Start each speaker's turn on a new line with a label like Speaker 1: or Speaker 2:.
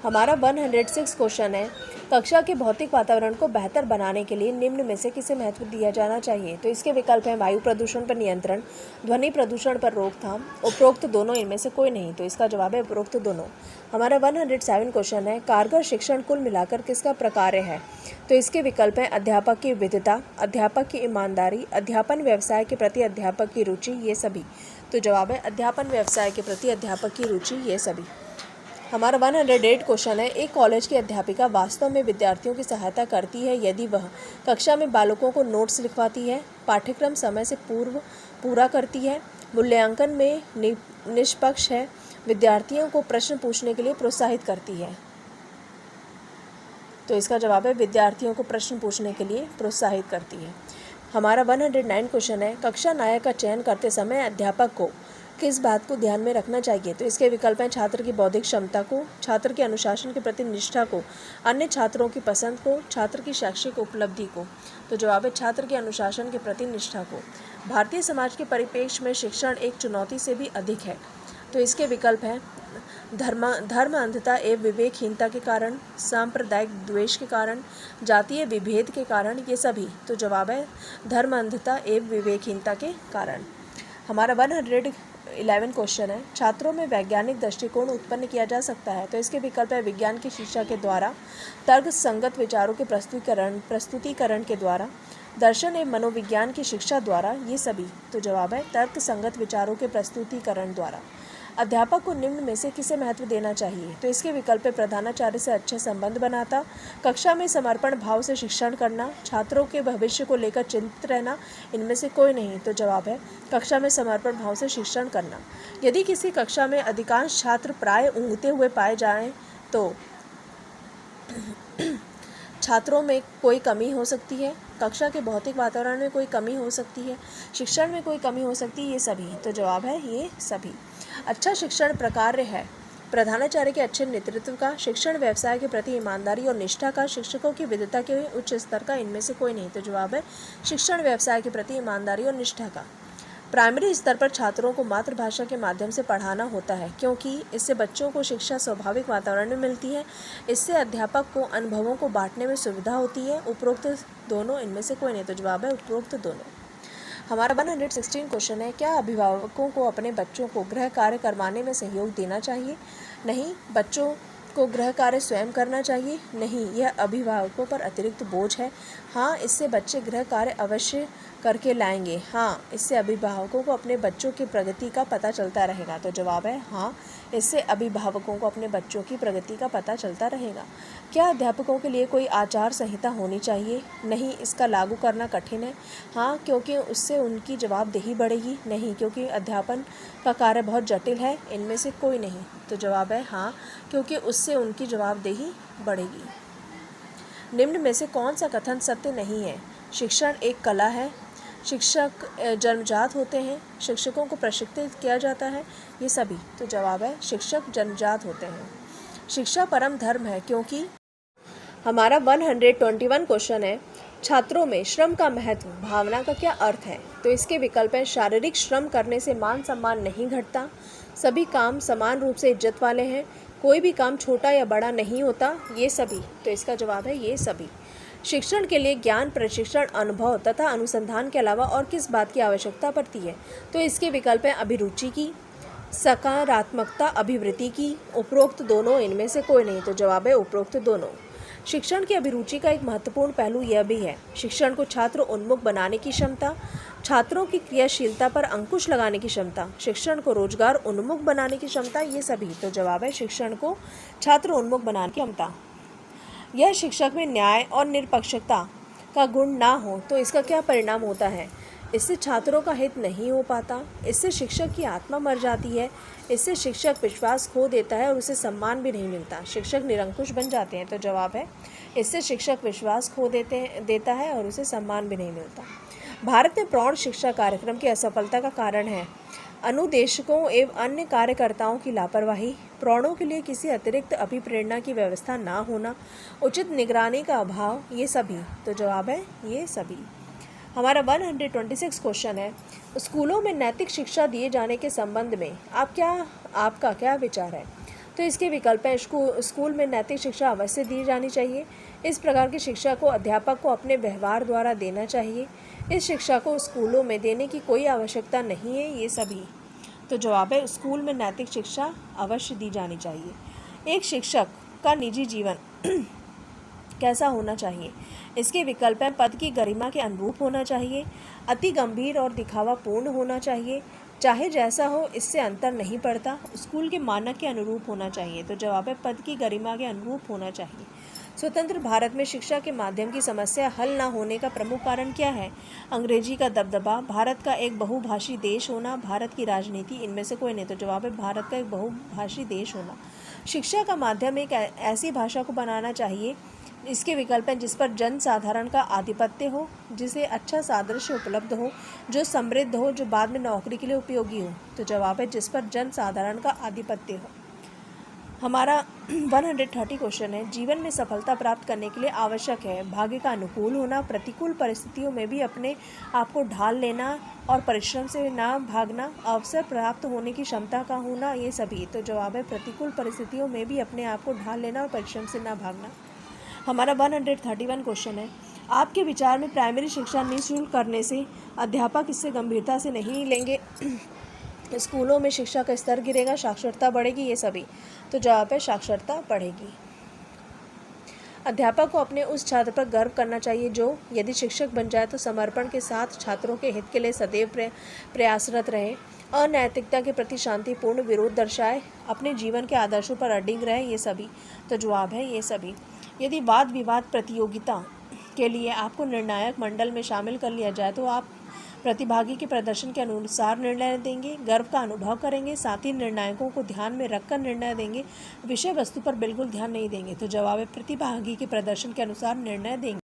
Speaker 1: हमारा 106 क्वेश्चन है, कक्षा के भौतिक वातावरण को बेहतर बनाने के लिए निम्न में से किसे महत्व दिया जाना चाहिए। तो इसके विकल्प हैं वायु प्रदूषण पर नियंत्रण, ध्वनि प्रदूषण पर रोकथाम, उपरोक्त दोनों, इनमें से कोई नहीं। तो इसका जवाब है उपरोक्त दोनों। हमारा 107 क्वेश्चन है, कारगर शिक्षण कुल मिलाकर किसका प्रकार्य है। तो इसके विकल्प हैं अध्यापक की विद्वता, अध्यापक की ईमानदारी, अध्यापन व्यवसाय के प्रति अध्यापक की रुचि, ये सभी। तो जवाब है अध्यापन व्यवसाय के प्रति अध्यापक की रुचि, ये सभी। हमारा 108 क्वेश्चन है, एक कॉलेज की अध्यापिका वास्तव में विद्यार्थियों की सहायता करती है यदि वह कक्षा में बालकों को नोट्स लिखवाती है, पाठ्यक्रम समय से पूर्व पूरा करती है, मूल्यांकन में निष्पक्ष है, विद्यार्थियों को प्रश्न पूछने के लिए प्रोत्साहित करती है। तो इसका जवाब है विद्यार्थियों को प्रश्न पूछने के लिए प्रोत्साहित करती है। हमारा 109 क्वेश्चन है, कक्षा नायक का चयन करते समय अध्यापक को किस बात को ध्यान में रखना चाहिए। तो इसके विकल्प हैं छात्र की बौद्धिक क्षमता को, छात्र के अनुशासन के प्रति निष्ठा को, अन्य छात्रों की पसंद को, छात्र की शैक्षिक उपलब्धि को। तो जवाब है छात्र के अनुशासन के प्रति निष्ठा को। भारतीय समाज के परिप्रेक्ष्य में शिक्षण एक चुनौती से भी अधिक है। तो इसके विकल्प हैं धर्म अंधता एवं विवेकहीनता के कारण, सांप्रदायिक द्वेष के कारण, जातीय विभेद के कारण, ये सभी। तो जवाब है धर्म अंधता एवं विवेकहीनता के कारण। हमारा 111 क्वेश्चन है, छात्रों में वैज्ञानिक दृष्टिकोण उत्पन्न किया जा सकता है। तो इसके विकल्प है विज्ञान की शिक्षा के द्वारा, तर्क संगत विचारों के प्रस्तुतिकरण के द्वारा, दर्शन एवं मनोविज्ञान की शिक्षा द्वारा, ये सभी। तो जवाब है तर्क संगत विचारों के प्रस्तुतिकरण द्वारा। अध्यापक को निम्न में से किसे महत्व देना चाहिए। तो इसके विकल्प है प्रधानाचार्य से अच्छे संबंध बनाता, कक्षा में समर्पण भाव से शिक्षण करना, छात्रों के भविष्य को लेकर चिंतित रहना, इनमें से कोई नहीं। तो जवाब है कक्षा में समर्पण भाव से शिक्षण करना। यदि किसी कक्षा में अधिकांश छात्र प्राय ऊँघते हुए पाए जाएं तो छात्रों में कोई कमी हो सकती है, कक्षा के भौतिक वातावरण में कोई कमी हो सकती है, शिक्षण में कोई कमी हो सकती है, ये सभी। तो जवाब है ये सभी। अच्छा शिक्षण प्रकार्य है प्रधानाचार्य के अच्छे नेतृत्व का, शिक्षण व्यवसाय के प्रति ईमानदारी और निष्ठा का, शिक्षकों की विद्वता के उच्च स्तर का, इनमें से कोई नहीं। तो जवाब है शिक्षण व्यवसाय के प्रति ईमानदारी और निष्ठा का। प्राइमरी स्तर पर छात्रों को मातृभाषा के माध्यम से पढ़ाना होता है क्योंकि इससे बच्चों को शिक्षा स्वाभाविक वातावरण में मिलती है, इससे अध्यापक को अनुभवों को बांटने में सुविधा होती है। उपरोक्त दोनों, इनमें से कोई नहीं। तो जवाब है उपरोक्त दोनों। हमारा 116 क्वेश्चन है, क्या अभिभावकों को अपने बच्चों को गृह कार्य करवाने में सहयोग देना चाहिए। नहीं, बच्चों को गृह कार्य स्वयं करना चाहिए। नहीं, यह अभिभावकों पर अतिरिक्त बोझ है। हाँ, इससे बच्चे गृह कार्य अवश्य करके लाएंगे। हाँ, इससे अभिभावकों को अपने बच्चों की प्रगति का पता चलता रहेगा। तो जवाब है हाँ, इससे अभिभावकों को अपने बच्चों की प्रगति का पता चलता रहेगा। क्या अध्यापकों के लिए कोई आचार संहिता होनी चाहिए। नहीं, इसका लागू करना कठिन है। हाँ, क्योंकि उससे उनकी जवाबदेही बढ़ेगी। नहीं, क्योंकि अध्यापन का कार्य बहुत जटिल है। इनमें से कोई नहीं। तो जवाब है हाँ, क्योंकि उससे उनकी जवाबदेही बढ़ेगी। निम्न में से कौन सा कथन सत्य नहीं है। शिक्षण एक कला है, शिक्षक जन्मजात होते हैं, शिक्षकों को प्रशिक्षित किया जाता है, ये सभी। तो जवाब है शिक्षक जन्मजात होते हैं। शिक्षा परम धर्म है क्योंकि। हमारा 121 क्वेश्चन है, छात्रों में श्रम का महत्व भावना का क्या अर्थ है। तो इसके विकल्प हैं शारीरिक श्रम करने से मान सम्मान नहीं घटता, सभी काम समान रूप से इज्जत वाले हैं, कोई भी काम छोटा या बड़ा नहीं होता, ये सभी। तो इसका जवाब है ये सभी। शिक्षण के लिए ज्ञान, प्रशिक्षण, अनुभव तथा अनुसंधान के अलावा और किस बात की आवश्यकता पड़ती है। तो इसके विकल्प हैं अभिरुचि की, सकारात्मकता, अभिवृत्ति की, उपरोक्त दोनों, इनमें से कोई नहीं। तो जवाब है उपरोक्त दोनों। शिक्षण की अभिरुचि का एक महत्वपूर्ण पहलू यह भी है, शिक्षण को छात्र उन्मुख बनाने की क्षमता, छात्रों की क्रियाशीलता पर अंकुश लगाने की क्षमता, शिक्षण को रोजगार उन्मुख बनाने की क्षमता, ये सभी। तो जवाब है शिक्षण को छात्र उन्मुख बनाने की क्षमता। यह शिक्षक में न्याय और निष्पक्षता का गुण ना हो तो इसका क्या परिणाम होता है। इससे छात्रों का हित नहीं हो पाता, इससे शिक्षक की आत्मा मर जाती है, इससे शिक्षक विश्वास खो देता है और उसे सम्मान भी नहीं मिलता, शिक्षक निरंकुश बन जाते हैं। तो जवाब है इससे शिक्षक विश्वास खो देता है और उसे सम्मान भी नहीं मिलता। भारत में प्रौढ़ शिक्षा कार्यक्रम की असफलता का कारण है अनुदेशकों एवं अन्य कार्यकर्ताओं की लापरवाही, प्रौढ़ों के लिए किसी अतिरिक्त अभिप्रेरणा की व्यवस्था ना होना, उचित निगरानी का अभाव, ये सभी। तो जवाब है ये सभी। हमारा 126 क्वेश्चन है, स्कूलों में नैतिक शिक्षा दिए जाने के संबंध में आपका क्या विचार है। तो इसके विकल्प हैं, स्कूल में नैतिक शिक्षा अवश्य दी जानी चाहिए। इस प्रकार की शिक्षा को अध्यापक को अपने व्यवहार द्वारा देना चाहिए। इस शिक्षा को स्कूलों में देने की कोई आवश्यकता नहीं है, ये सभी। तो जवाब है, स्कूल में नैतिक शिक्षा अवश्य दी जानी चाहिए। एक शिक्षक का निजी जीवन कैसा होना चाहिए? इसके विकल्प हैं, पद की गरिमा के अनुरूप होना चाहिए, अति गंभीर और दिखावापूर्ण होना चाहिए, चाहे जैसा हो इससे अंतर नहीं पड़ता, स्कूल के मानक के अनुरूप होना चाहिए। तो जवाब है, पद की गरिमा के अनुरूप होना चाहिए। स्वतंत्र भारत में शिक्षा के माध्यम की समस्या हल न होने का प्रमुख कारण क्या है? अंग्रेजी का दबदबा, भारत का एक बहुभाषी देश होना, भारत की राजनीति, इनमें से कोई नहीं। तो जवाब है, भारत का एक बहुभाषी देश होना। शिक्षा का माध्यम एक ऐसी भाषा को बनाना चाहिए, इसके विकल्प हैं, जिस पर जन साधारण का आधिपत्य हो, जिसे अच्छा सादृश्य उपलब्ध हो, जो समृद्ध हो, जो बाद में नौकरी के लिए उपयोगी हो। तो जवाब है, जिस पर जन साधारण का आधिपत्य हो। हमारा 130 क्वेश्चन है, जीवन में सफलता प्राप्त करने के लिए आवश्यक है भाग्य का अनुकूल होना, प्रतिकूल परिस्थितियों में भी अपने आप को ढाल लेना और परिश्रम से ना भागना, अवसर प्राप्त होने की क्षमता का होना, ये सभी। तो जवाब है, प्रतिकूल परिस्थितियों में भी अपने आप को ढाल लेना और परिश्रम से ना भागना। हमारा 131 क्वेश्चन है, आपके विचार में प्राइमरी शिक्षा निःशुल्क करने से अध्यापक इससे गंभीरता से नहीं लेंगे, स्कूलों में शिक्षा का स्तर गिरेगा, साक्षरता बढ़ेगी, ये सभी। तो जवाब है, साक्षरता बढ़ेगी। अध्यापक को अपने उस छात्र पर गर्व करना चाहिए जो यदि शिक्षक बन जाए तो समर्पण के साथ छात्रों के हित के लिए सदैव प्रयासरत रहे, अनैतिकता के प्रति शांतिपूर्ण विरोध दर्शाए, अपने जीवन के आदर्शों पर अडिग रहे, ये सभी। तो जवाब है, ये सभी। यदि वाद विवाद प्रतियोगिता के लिए आपको निर्णायक मंडल में शामिल कर लिया जाए तो आप प्रतिभागी के प्रदर्शन के अनुसार निर्णय देंगे, गर्व का अनुभव करेंगे, साथ ही निर्णायकों को ध्यान में रखकर निर्णय देंगे, विषय वस्तु पर बिल्कुल ध्यान नहीं देंगे। तो जवाब है, प्रतिभागी के प्रदर्शन के अनुसार निर्णय देंगे।